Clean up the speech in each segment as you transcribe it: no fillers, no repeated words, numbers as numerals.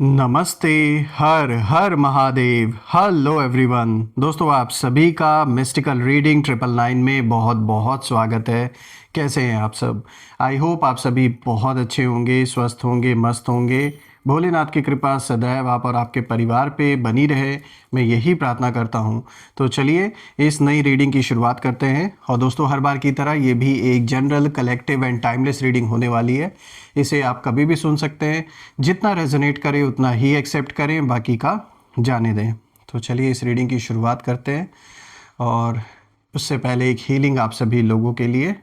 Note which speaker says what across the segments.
Speaker 1: नमस्ते। हर हर महादेव। Hello everyone. दोस्तों, आप सभी का मिस्टिकल रीडिंग 999 में बहुत बहुत स्वागत है। कैसे हैं आप सब? आई होप आप सभी बहुत अच्छे होंगे, स्वस्थ होंगे, मस्त होंगे। भोलेनाथ की कृपा सदैव आप और आपके परिवार पे बनी रहे, मैं यही प्रार्थना करता हूँ। तो चलिए इस नई रीडिंग की शुरुआत करते हैं। और दोस्तों, हर बार की तरह ये भी एक general, collective and timeless reading होने वाली है। इसे आप कभी भी सुन सकते हैं। जितना रेजोनेट करे उतना ही एक्सेप्ट करें, बाकी का जाने दें। तो चलिए इस रीडिंग की शुरुआत करते हैं। और उससे पहले एक हीलिंग आप सभी लोगों के लिए।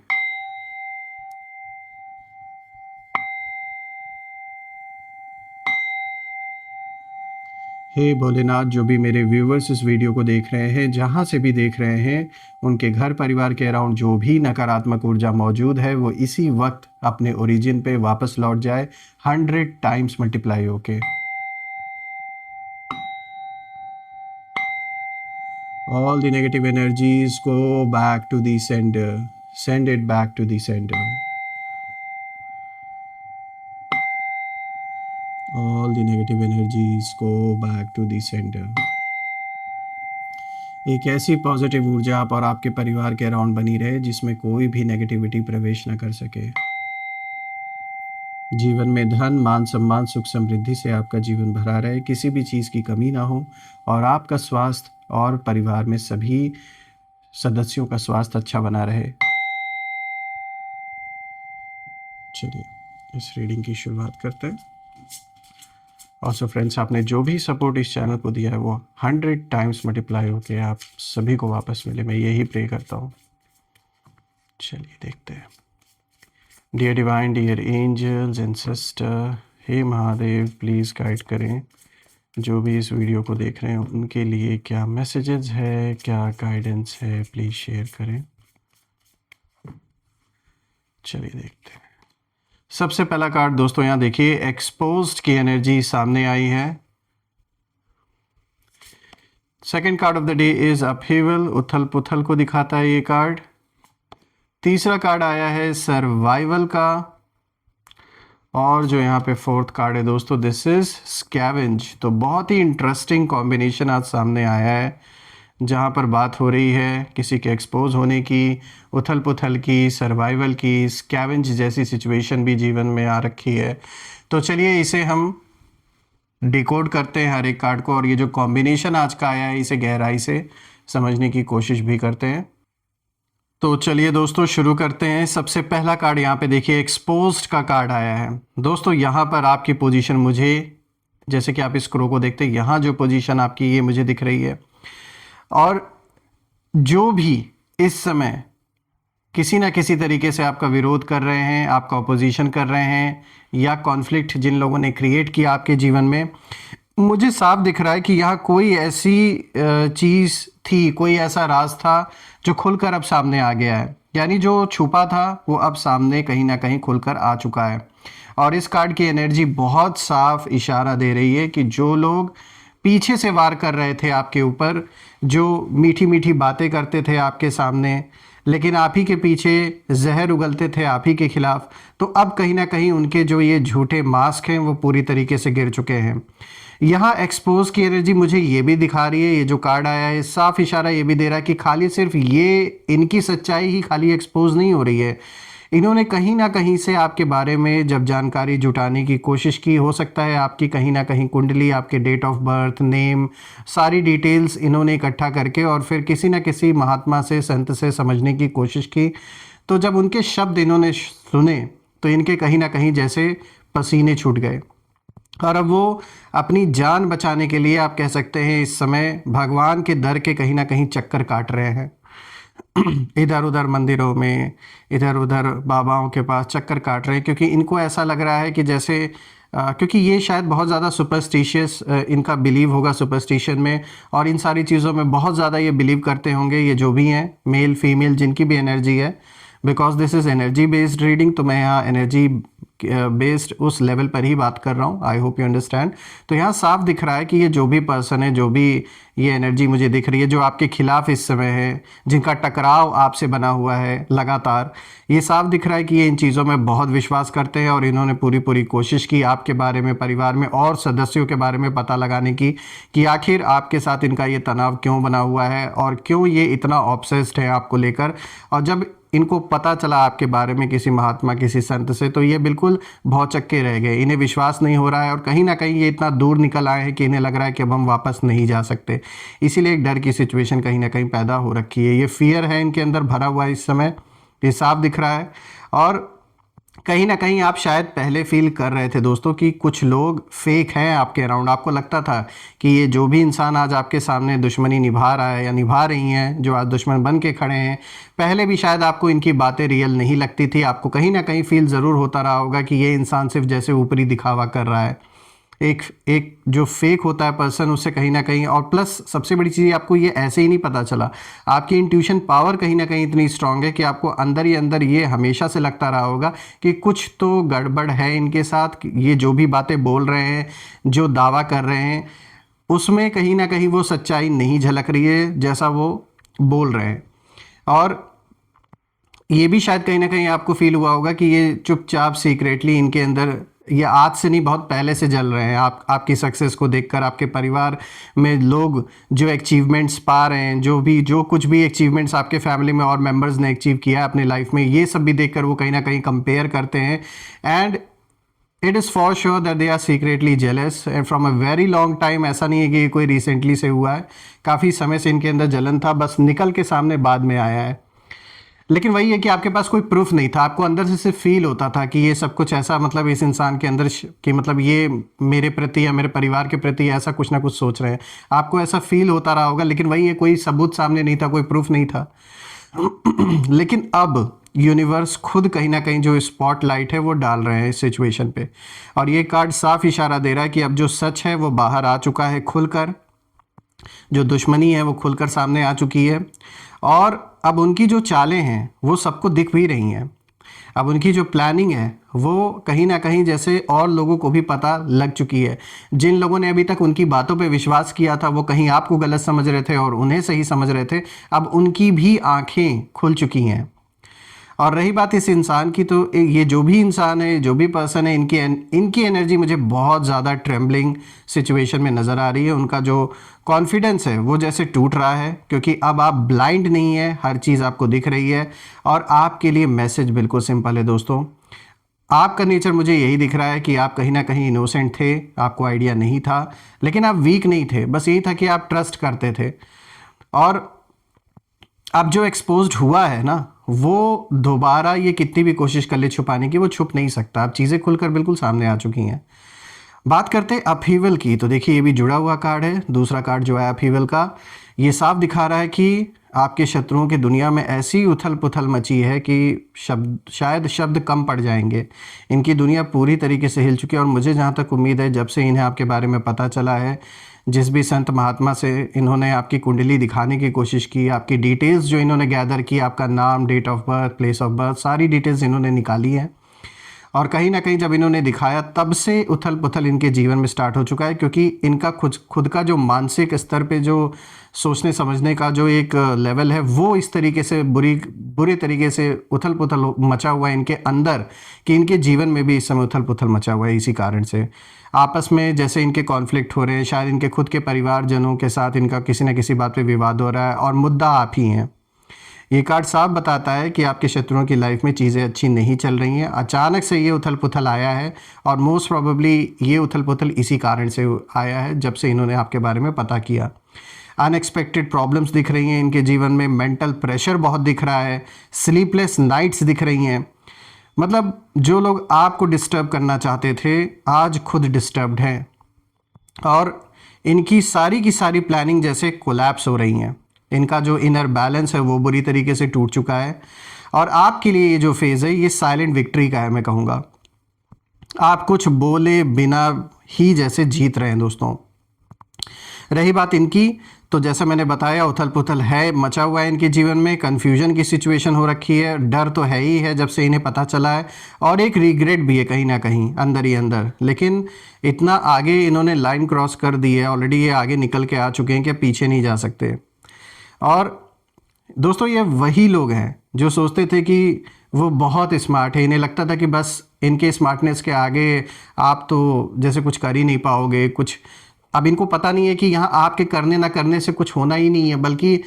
Speaker 1: हे भोलेनाथ, जो भी मेरे व्यूवर्स इस वीडियो को देख रहे हैं, जहाँ से भी देख रहे हैं, उनके घर परिवार के अराउंड जो भी नकारात्मक ऊर्जा मौजूद है वो इसी वक्त अपने ओरिजिन पे वापस लौट जाए, 100 टाइम्स मल्टीप्लाई होके। All the negative energies go back to the sender. Send it back to the sender. All the negative energies go back to the sender. एक ऐसी पॉजिटिव ऊर्जा आप और आपके परिवार के अराउंड बनी रहे जिसमें कोई भी नेगेटिविटी प्रवेश न कर सके। जीवन में धन, मान, सम्मान, सुख, समृद्धि से आपका जीवन भरा रहे, किसी भी चीज़ की कमी ना हो, और आपका स्वास्थ्य और परिवार में सभी सदस्यों का स्वास्थ्य अच्छा बना रहे। चलिए इस रीडिंग की शुरुआत करते हैं। ऑल्सो फ्रेंड्स, आपने जो भी सपोर्ट इस चैनल को दिया है वो 100 टाइम्स मल्टीप्लाई होके आप सभी को वापस मिले, मैं यही प्रे करता हूँ। चलिए देखते हैं। Dear divine, dear angels and sister, हे महादेव, प्लीज़ गाइड करें जो भी इस वीडियो को देख रहे हैं उनके लिए क्या मैसेजेस है, क्या गाइडेंस है, प्लीज़ शेयर करें। चलिए देखते हैं। सबसे पहला कार्ड दोस्तों यहाँ देखिए, एक्सपोज्ड की एनर्जी सामने आई है। Second card of the day is upheaval, उथल पुथल को दिखाता है ये कार्ड। तीसरा कार्ड आया है सर्वाइवल का। और जो यहाँ पे फोर्थ कार्ड है दोस्तों, दिस इज स्कैवेंज। तो बहुत ही इंटरेस्टिंग कॉम्बिनेशन आज सामने आया है, जहाँ पर बात हो रही है किसी के एक्सपोज होने की, उथल पुथल की, सर्वाइवल की, स्कैवेंज जैसी सिचुएशन भी जीवन में आ रखी है। तो चलिए इसे हम डिकोड करते हैं हर एक कार्ड को, और ये जो कॉम्बिनेशन आज का आया है इसे गहराई से समझने की कोशिश भी करते हैं। तो चलिए दोस्तों शुरू करते हैं। सबसे पहला कार्ड यहाँ पे देखिए, एक्सपोज्ड का कार्ड आया है। दोस्तों यहाँ पर आपकी पोजीशन, मुझे जैसे कि आप इस क्रो को देखते हैं, यहाँ जो पोजीशन आपकी ये मुझे दिख रही है। और जो भी इस समय किसी ना किसी तरीके से आपका विरोध कर रहे हैं, आपका अपोजिशन कर रहे हैं, या कॉन्फ्लिक्ट जिन लोगों ने क्रिएट किया आपके जीवन में, मुझे साफ दिख रहा है कि यहाँ कोई ऐसी चीज़ थी, कोई ऐसा राज था जो खुलकर अब सामने आ गया है। यानी जो छुपा था वो अब सामने कहीं ना कहीं खुलकर आ चुका है। और इस कार्ड की एनर्जी बहुत साफ इशारा दे रही है कि जो लोग पीछे से वार कर रहे थे आपके ऊपर, जो मीठी मीठी बातें करते थे आपके सामने, लेकिन आप ही के पीछे जहर उगलते थे आप ही के खिलाफ, तो अब कहीं ना कहीं उनके जो ये झूठे मास्क हैं वो पूरी तरीके से गिर चुके हैं। यहाँ एक्सपोज की एनर्जी मुझे ये भी दिखा रही है, ये जो कार्ड आया है साफ इशारा ये भी दे रहा है कि खाली सिर्फ ये इनकी सच्चाई ही खाली एक्सपोज नहीं हो रही है, इन्होंने कहीं ना कहीं से आपके बारे में जब जानकारी जुटाने की कोशिश की, हो सकता है आपकी कहीं ना कहीं कुंडली, आपके डेट ऑफ बर्थ, नेम, सारी डिटेल्स इन्होंने इकट्ठा करके और फिर किसी न किसी महात्मा से, संत से समझने की कोशिश की। तो जब उनके शब्द इन्होंने सुने तो इनके कहीं ना कहीं जैसे पसीने छूट गए, और अब वो अपनी जान बचाने के लिए, आप कह सकते हैं इस समय भगवान के दर के कहीं ना कहीं चक्कर काट रहे हैं। इधर उधर मंदिरों में, इधर उधर बाबाओं के पास चक्कर काट रहे हैं, क्योंकि इनको ऐसा लग रहा है कि जैसे क्योंकि ये शायद बहुत ज़्यादा सुपरस्टिशियस, इनका बिलीव होगा सुपरस्टिशन में, और इन सारी चीज़ों में बहुत ज़्यादा ये बिलीव करते होंगे, ये जो भी हैं, मेल फीमेल जिनकी भी एनर्जी है, because this is energy based reading. तो मैं यहाँ एनर्जी बेस्ड उस लेवल पर ही बात कर रहा हूँ। I hope you understand. तो यहाँ साफ दिख रहा है कि ये जो भी पर्सन है, जो भी ये एनर्जी मुझे दिख रही है, जो आपके खिलाफ इस समय है, जिनका टकराव आपसे बना हुआ है लगातार, ये साफ दिख रहा है कि ये इन चीज़ों में बहुत विश्वास करते हैं और इन्होंने पूरी पूरी कोशिश की आपके बारे में, परिवार में और सदस्यों के बारे में पता लगाने की कि आखिर आपके साथ इनका ये तनाव क्यों बना हुआ है और क्यों ये इतना ऑब्सेस्ड है आपको लेकर। और जब इनको पता चला आपके बारे में किसी महात्मा, किसी संत से, तो ये बिल्कुल भौचक्के रह गए। इन्हें विश्वास नहीं हो रहा है और कहीं ना कहीं ये इतना दूर निकल आए हैं कि इन्हें लग रहा है कि अब हम वापस नहीं जा सकते। इसीलिए एक डर की सिचुएशन कहीं ना कहीं पैदा हो रखी है। ये फियर है इनके अंदर भरा हुआ है इस समय, ये साफ दिख रहा है। और कहीं ना कहीं आप शायद पहले फील कर रहे थे दोस्तों कि कुछ लोग फेक हैं आपके अराउंड। आपको लगता था कि ये जो भी इंसान आज आपके सामने दुश्मनी निभा रहा है या निभा रही हैं, जो आज दुश्मन बन के खड़े हैं, पहले भी शायद आपको इनकी बातें रियल नहीं लगती थी। आपको कहीं ना कहीं फील ज़रूर होता रहा होगा कि ये इंसान सिर्फ जैसे ऊपरी दिखावा कर रहा है। एक जो फेक होता है पर्सन, उससे कहीं ना कहीं, और प्लस सबसे बड़ी चीज़ आपको ये ऐसे ही नहीं पता चला, आपकी इंट्यूशन पावर कहीं ना कहीं इतनी स्ट्रांग है कि आपको अंदर ही अंदर ये हमेशा से लगता रहा होगा कि कुछ तो गड़बड़ है इनके साथ। ये जो भी बातें बोल रहे हैं, जो दावा कर रहे हैं, उसमें कहीं ना कहीं वो सच्चाई नहीं झलक रही है जैसा वो बोल रहे हैं। और ये भी शायद कहीं ना कहीं आपको फील हुआ होगा कि ये चुपचाप सीक्रेटली इनके अंदर, ये आज से नहीं बहुत पहले से जल रहे हैं आपकी सक्सेस को देखकर। आपके परिवार में लोग जो अचीवमेंट्स पा रहे हैं, जो कुछ भी अचीवमेंट्स आपके फैमिली में और मेंबर्स ने अचीव किया है अपने लाइफ में, ये सब भी देखकर वो कहीं ना कहीं कंपेयर करते हैं। And it is for sure that they are secretly jealous and from a very long time. ऐसा नहीं है कि ये कोई रिसेंटली से हुआ है, काफ़ी समय से इनके अंदर जलन था, बस निकल के सामने बाद में आया है। लेकिन वही है कि आपके पास कोई प्रूफ नहीं था, आपको अंदर से सिर्फ फील होता था कि ये सब कुछ ऐसा, मतलब इस इंसान के अंदर कि मतलब ये मेरे प्रति या मेरे परिवार के प्रति ऐसा कुछ ना कुछ सोच रहे हैं। आपको ऐसा फील होता रहा होगा, लेकिन वही है, कोई सबूत सामने नहीं था, कोई प्रूफ नहीं था। लेकिन अब यूनिवर्स खुद कहीं ना कहीं जो स्पॉटलाइट है वो डाल रहे हैं इस सिचुएशन पे। और ये कार्ड साफ इशारा दे रहा है कि अब जो सच है वो बाहर आ चुका है खुलकर, जो दुश्मनी है वो खुलकर सामने आ चुकी है। और अब उनकी जो चालें हैं वो सबको दिख भी रही हैं। अब उनकी जो प्लानिंग है वो कहीं ना कहीं जैसे और लोगों को भी पता लग चुकी है। जिन लोगों ने अभी तक उनकी बातों पे विश्वास किया था, वो कहीं आपको गलत समझ रहे थे और उन्हें सही समझ रहे थे, अब उनकी भी आंखें खुल चुकी हैं। और रही बात इस इंसान की, तो ये जो भी इंसान है, जो भी पर्सन है, इनकी एनर्जी मुझे बहुत ज़्यादा ट्रेम्बलिंग सिचुएशन में नज़र आ रही है। उनका जो कॉन्फिडेंस है वो जैसे टूट रहा है, क्योंकि अब आप ब्लाइंड नहीं है, हर चीज़ आपको दिख रही है। और आपके लिए मैसेज बिल्कुल सिंपल है दोस्तों, आपका नेचर मुझे यही दिख रहा है कि आप कहीं ना कहीं इनोसेंट थे, आपको आइडिया नहीं था, लेकिन आप वीक नहीं थे, बस यही था कि आप ट्रस्ट करते थे। और अब जो एक्सपोज्ड हुआ है ना, वो दोबारा ये कितनी भी कोशिश कर ले छुपाने की, वो छुप नहीं सकता। अब चीज़ें खुलकर बिल्कुल सामने आ चुकी हैं। बात करते हैं अपहीवल की, तो देखिए ये भी जुड़ा हुआ कार्ड है। दूसरा कार्ड जो है अपहीवल का, ये साफ दिखा रहा है कि आपके शत्रुओं की दुनिया में ऐसी उथल पुथल मची है कि शायद शब्द कम पड़ जाएंगे। इनकी दुनिया पूरी तरीके से हिल चुकी है। और मुझे जहाँ तक उम्मीद है, जब से इन्हें आपके बारे में पता चला है, जिस भी संत महात्मा से इन्होंने आपकी कुंडली दिखाने की कोशिश की, आपकी डिटेल्स जो इन्होंने गैदर की, आपका नाम, date of birth, place of birth, सारी डिटेल्स इन्होंने निकाली है। और कहीं ना कहीं जब इन्होंने दिखाया, तब से उथल पुथल इनके जीवन में स्टार्ट हो चुका है, क्योंकि इनका खुद का जो मानसिक स्तर पे जो सोचने समझने का जो एक लेवल है, वो इस तरीके से बुरे तरीके से उथल पुथल मचा हुआ है इनके अंदर, कि इनके जीवन में भी इस समय उथल पुथल मचा हुआ है। इसी कारण से आपस में जैसे इनके कॉन्फ्लिक्ट हो रहे हैं, शायद इनके खुद के परिवारजनों के साथ इनका किसी न किसी बात पे विवाद हो रहा है, और मुद्दा आप ही हैं। ये कार्ड साफ बताता है कि आपके शत्रुओं की लाइफ में चीज़ें अच्छी नहीं चल रही हैं। अचानक से ये उथल पुथल आया है, और मोस्ट प्रोबेबली ये उथल पुथल इसी कारण से आया है, जब से इन्होंने आपके बारे में पता किया। अनएक्सपेक्टेड प्रॉब्लम्स दिख रही हैं इनके जीवन में, मेंटल प्रेशर बहुत दिख रहा है, स्लीपलेस नाइट्स दिख रही हैं। मतलब जो लोग आपको डिस्टर्ब करना चाहते थे, आज खुद डिस्टर्ब्ड हैं, और इनकी सारी की सारी प्लानिंग जैसे कोलैप्स हो रही हैं। इनका जो इनर बैलेंस है वो बुरी तरीके से टूट चुका है। और आपके लिए ये जो फेज़ है, ये साइलेंट विक्ट्री का है, मैं कहूँगा। आप कुछ बोले बिना ही जैसे जीत रहे हैं दोस्तों। रही बात इनकी, तो जैसा मैंने बताया उथल पुथल है, मचा हुआ है इनके जीवन में, कन्फ्यूजन की सिचुएशन हो रखी है, डर तो है ही है जब से इन्हें पता चला है, और एक रिग्रेट भी है कहीं ना कहीं अंदर ही अंदर। लेकिन इतना आगे इन्होंने लाइन क्रॉस कर दी है ऑलरेडी, ये आगे निकल के आ चुके हैं कि पीछे नहीं जा सकते। और दोस्तों ये वही लोग हैं जो सोचते थे कि वो बहुत स्मार्ट है, इन्हें लगता था कि बस इनके स्मार्टनेस के आगे आप तो जैसे कुछ कर ही नहीं पाओगे कुछ। अब इनको पता नहीं है कि यहाँ आपके करने ना करने से कुछ होना ही नहीं है, बल्कि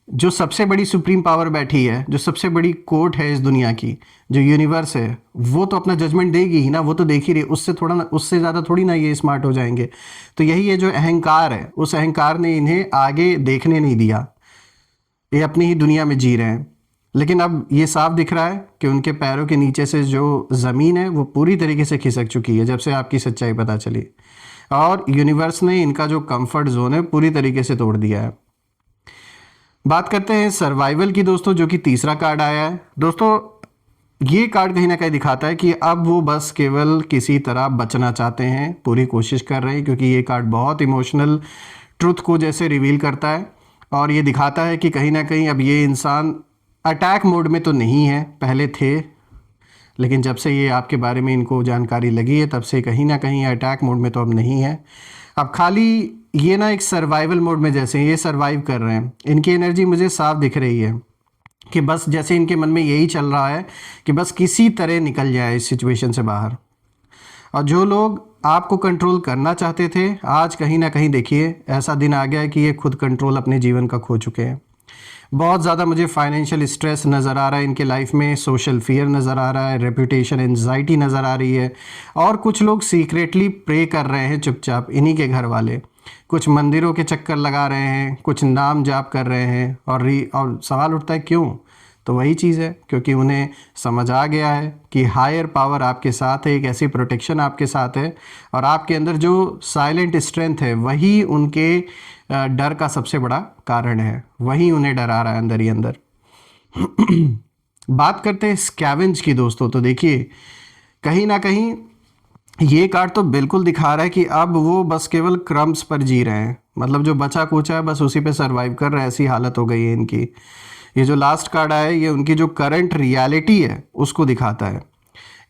Speaker 1: जो सबसे बड़ी सुप्रीम पावर बैठी है, जो सबसे बड़ी कोर्ट है इस दुनिया की, जो यूनिवर्स है, वो तो अपना जजमेंट देगी ही ना, वो तो देख ही रही, उससे थोड़ा ना, उससे ज़्यादा थोड़ी ना ये स्मार्ट हो जाएंगे। तो यही है जो अहंकार है, उस अहंकार ने इन्हें आगे देखने नहीं दिया, ये अपनी ही दुनिया में जी रहे हैं। लेकिन अब ये साफ दिख रहा है कि उनके पैरों के नीचे से जो ज़मीन है वो पूरी तरीके से खिसक चुकी है जब से आपकी सच्चाई पता चली, और यूनिवर्स ने इनका जो कंफर्ट जोन है पूरी तरीके से तोड़ दिया है। बात करते हैं सर्वाइवल की दोस्तों, जो कि तीसरा कार्ड आया है। दोस्तों ये कार्ड कहीं ना कहीं दिखाता है कि अब वो बस केवल किसी तरह बचना चाहते हैं, पूरी कोशिश कर रहे हैं, क्योंकि ये कार्ड बहुत इमोशनल ट्रुथ को जैसे रिवील करता है, और ये दिखाता है कि कहीं ना कहीं अब ये इंसान अटैक मोड में तो नहीं है, पहले थे, लेकिन जब से ये आपके बारे में इनको जानकारी लगी है तब से कहीं ना कहीं अटैक मोड में तो अब नहीं है। अब खाली ये ना एक सर्वाइवल मोड में जैसे ये सर्वाइव कर रहे हैं, इनकी एनर्जी मुझे साफ दिख रही है कि बस जैसे इनके मन में यही चल रहा है कि बस किसी तरह निकल जाए इस सिचुएशन से बाहर। और जो लोग आपको कंट्रोल करना चाहते थे, आज कहीं ना कहीं देखिए ऐसा दिन आ गया है कि ये खुद कंट्रोल अपने जीवन का खो चुके हैं। बहुत ज़्यादा मुझे फाइनेंशियल स्ट्रेस नज़र आ रहा है इनके लाइफ में, सोशल फियर नज़र आ रहा है, रेपुटेशन एंजाइटी नज़र आ रही है, और कुछ लोग सीक्रेटली प्रे कर रहे हैं चुपचाप, इन्हीं के घर वाले कुछ मंदिरों के चक्कर लगा रहे हैं, कुछ नाम जाप कर रहे हैं, और सवाल उठता है क्यों? तो वही चीज़ है, क्योंकि उन्हें समझ आ गया है कि हायर पावर आपके साथ है, एक ऐसी प्रोटेक्शन आपके साथ है, और आपके अंदर जो साइलेंट स्ट्रेंथ है वही उनके डर का सबसे बड़ा कारण है, वही उन्हें डरा रहा है अंदर ही अंदर। बात करते हैं स्कैवेंज की दोस्तों, तो देखिए कहीं ना कहीं ये कार्ड तो बिल्कुल दिखा रहा है कि अब वो बस केवल क्रम्स पर जी रहे हैं, मतलब जो बचा कुचा है बस उसी पे सरवाइव कर रहे हैं, ऐसी हालत हो गई है इनकी। ये जो लास्ट कार्ड आया है ये उनकी जो करंट रियलिटी है उसको दिखाता है,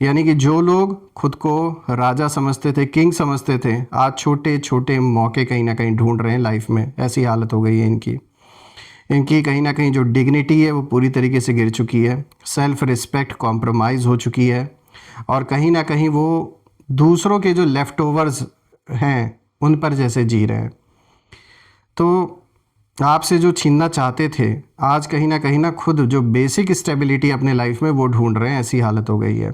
Speaker 1: यानी कि जो लोग खुद को राजा समझते थे, किंग समझते थे, आज छोटे छोटे मौके कहीं ना कहीं ढूंढ रहे हैं लाइफ में, ऐसी हालत हो गई है इनकी। इनकी कहीं ना कहीं जो डिग्निटी है वो पूरी तरीके से गिर चुकी है, सेल्फ रिस्पेक्ट कॉम्प्रोमाइज़ हो चुकी है, और कहीं ना कहीं वो दूसरों के जो लेफ़्ट ओवर्स हैं उन पर जैसे जी रहे हैं। तो आपसे जो छीनना चाहते थे, आज कहीं ना खुद जो बेसिक स्टेबिलिटी अपने लाइफ में वो ढूंढ रहे हैं, ऐसी हालत हो गई है।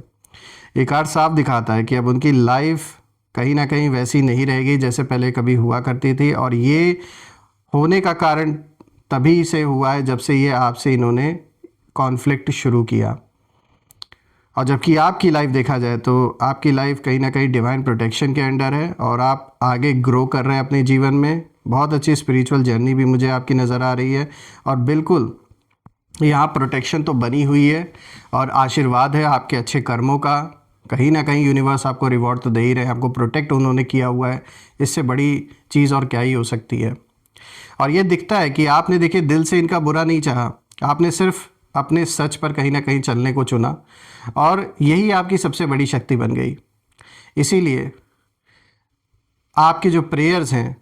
Speaker 1: ये कार्ड साफ दिखाता है कि अब उनकी लाइफ कहीं ना कहीं वैसी नहीं रहेगी जैसे पहले कभी हुआ करती थी, और ये होने का कारण तभी से हुआ है जब से ये आपसे इन्होंने कॉन्फ्लिक्ट शुरू किया। और जबकि आपकी लाइफ देखा जाए तो आपकी लाइफ कहीं ना कहीं डिवाइन प्रोटेक्शन के अंडर है, और आप आगे ग्रो कर रहे हैं अपने जीवन में। बहुत अच्छी स्पिरिचुअल जर्नी भी मुझे आपकी नज़र आ रही है, और बिल्कुल यहाँ प्रोटेक्शन तो बनी हुई है, और आशीर्वाद है आपके अच्छे कर्मों का। कहीं ना कहीं यूनिवर्स आपको रिवॉर्ड तो दे ही रहे हैं, आपको प्रोटेक्ट उन्होंने किया हुआ है, इससे बड़ी चीज़ और क्या ही हो सकती है। और ये दिखता है कि आपने देखिए दिल से इनका बुरा नहीं चाहा, आपने सिर्फ अपने सच पर कहीं ना कहीं चलने को चुना, और यही आपकी सबसे बड़ी शक्ति बन गई। इसीलिए आपके जो प्रेयर्स हैं,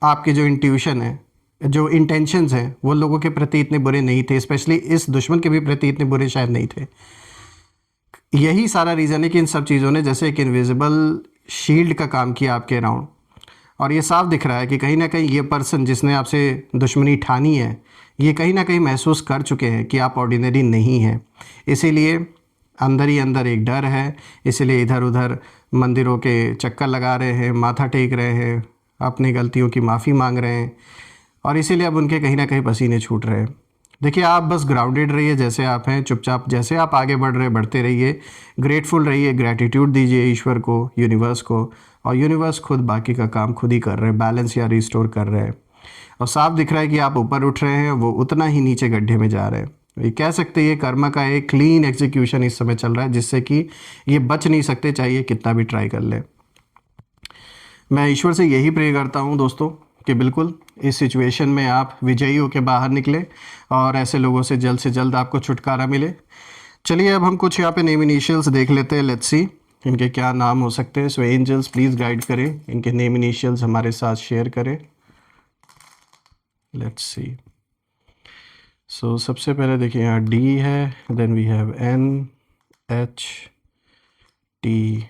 Speaker 1: आपके जो इंट्यूशन है, जो इंटेंशंस हैं, वो लोगों के प्रति इतने बुरे नहीं थे, स्पेशली इस दुश्मन के भी प्रति इतने बुरे शायद नहीं थे। यही सारा रीज़न है कि इन सब चीज़ों ने जैसे एक इनविजिबल शील्ड का काम किया आपके अराउंड, और ये साफ दिख रहा है कि कहीं ना कहीं ये पर्सन जिसने आपसे दुश्मनी ठानी है, ये कहीं ना कहीं महसूस कर चुके हैं कि आप ऑर्डिनरी नहीं हैं। इसीलिए अंदर ही अंदर एक डर है, इसीलिए इधर उधर मंदिरों के चक्कर लगा रहे हैं, माथा टेक रहे हैं, अपनी गलतियों की माफ़ी मांग रहे हैं, और इसीलिए अब उनके कहीं ना कहीं पसीने छूट रहे हैं। देखिए आप बस ग्राउंडेड रहिए जैसे आप हैं, चुपचाप जैसे आप आगे बढ़ रहे बढ़ते रहिए, ग्रेटफुल रहिए, ग्रैटिट्यूड दीजिए ईश्वर को, यूनिवर्स को, और यूनिवर्स खुद बाकी का काम खुद ही कर रहे हैं, बैलेंस या रिस्टोर कर रहे हैं। और साफ दिख रहा है कि आप ऊपर उठ रहे हैं, वो उतना ही नीचे गड्ढे में जा रहे हैं। ये कह सकते हैं ये कर्म का एक क्लीन एग्जीक्यूशन इस समय चल रहा है, जिससे कि ये बच नहीं सकते, चाहिए कितना भी ट्राई कर ले। मैं ईश्वर से यही प्रे करता हूँ दोस्तों कि बिल्कुल इस सिचुएशन में आप विजयी होकर बाहर निकले और ऐसे लोगों से जल्द आपको छुटकारा मिले। चलिए अब हम कुछ यहाँ पे नेम इनिशियल्स देख लेते हैं। लेट्स सी इनके क्या नाम हो सकते हैं। सो एंजल्स प्लीज़ गाइड करें, इनके नेम इनिशियल्स हमारे साथ शेयर करें। Let's see. सो सबसे पहले देखिए यहाँ डी है, then we have N, H, T,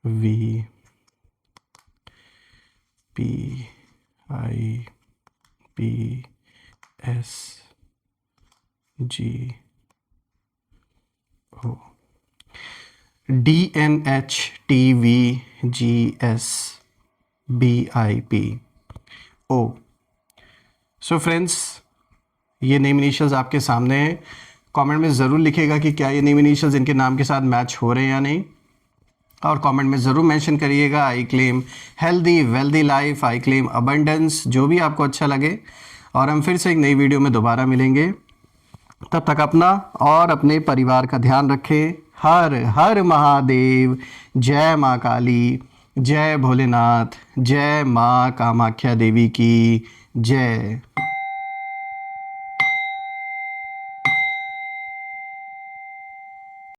Speaker 1: V, P, I, P, S, G, O, D, N, H, T, V, G, S, B, I, P, O. So friends, ये name initials आपके सामने हैं। Comment में ज़रूर लिखिएगा कि क्या ये नेम इनिशियल्स इनके नाम के साथ मैच हो रहे हैं या नहीं, और कमेंट में ज़रूर मेंशन करिएगा I claim healthy wealthy life, I claim abundance, जो भी आपको अच्छा लगे। और हम फिर से एक नई वीडियो में दोबारा मिलेंगे। तब तक अपना और अपने परिवार का ध्यान रखें। हर हर महादेव। जय माँ काली, जय भोलेनाथ, जय माँ कामाख्या देवी की जय।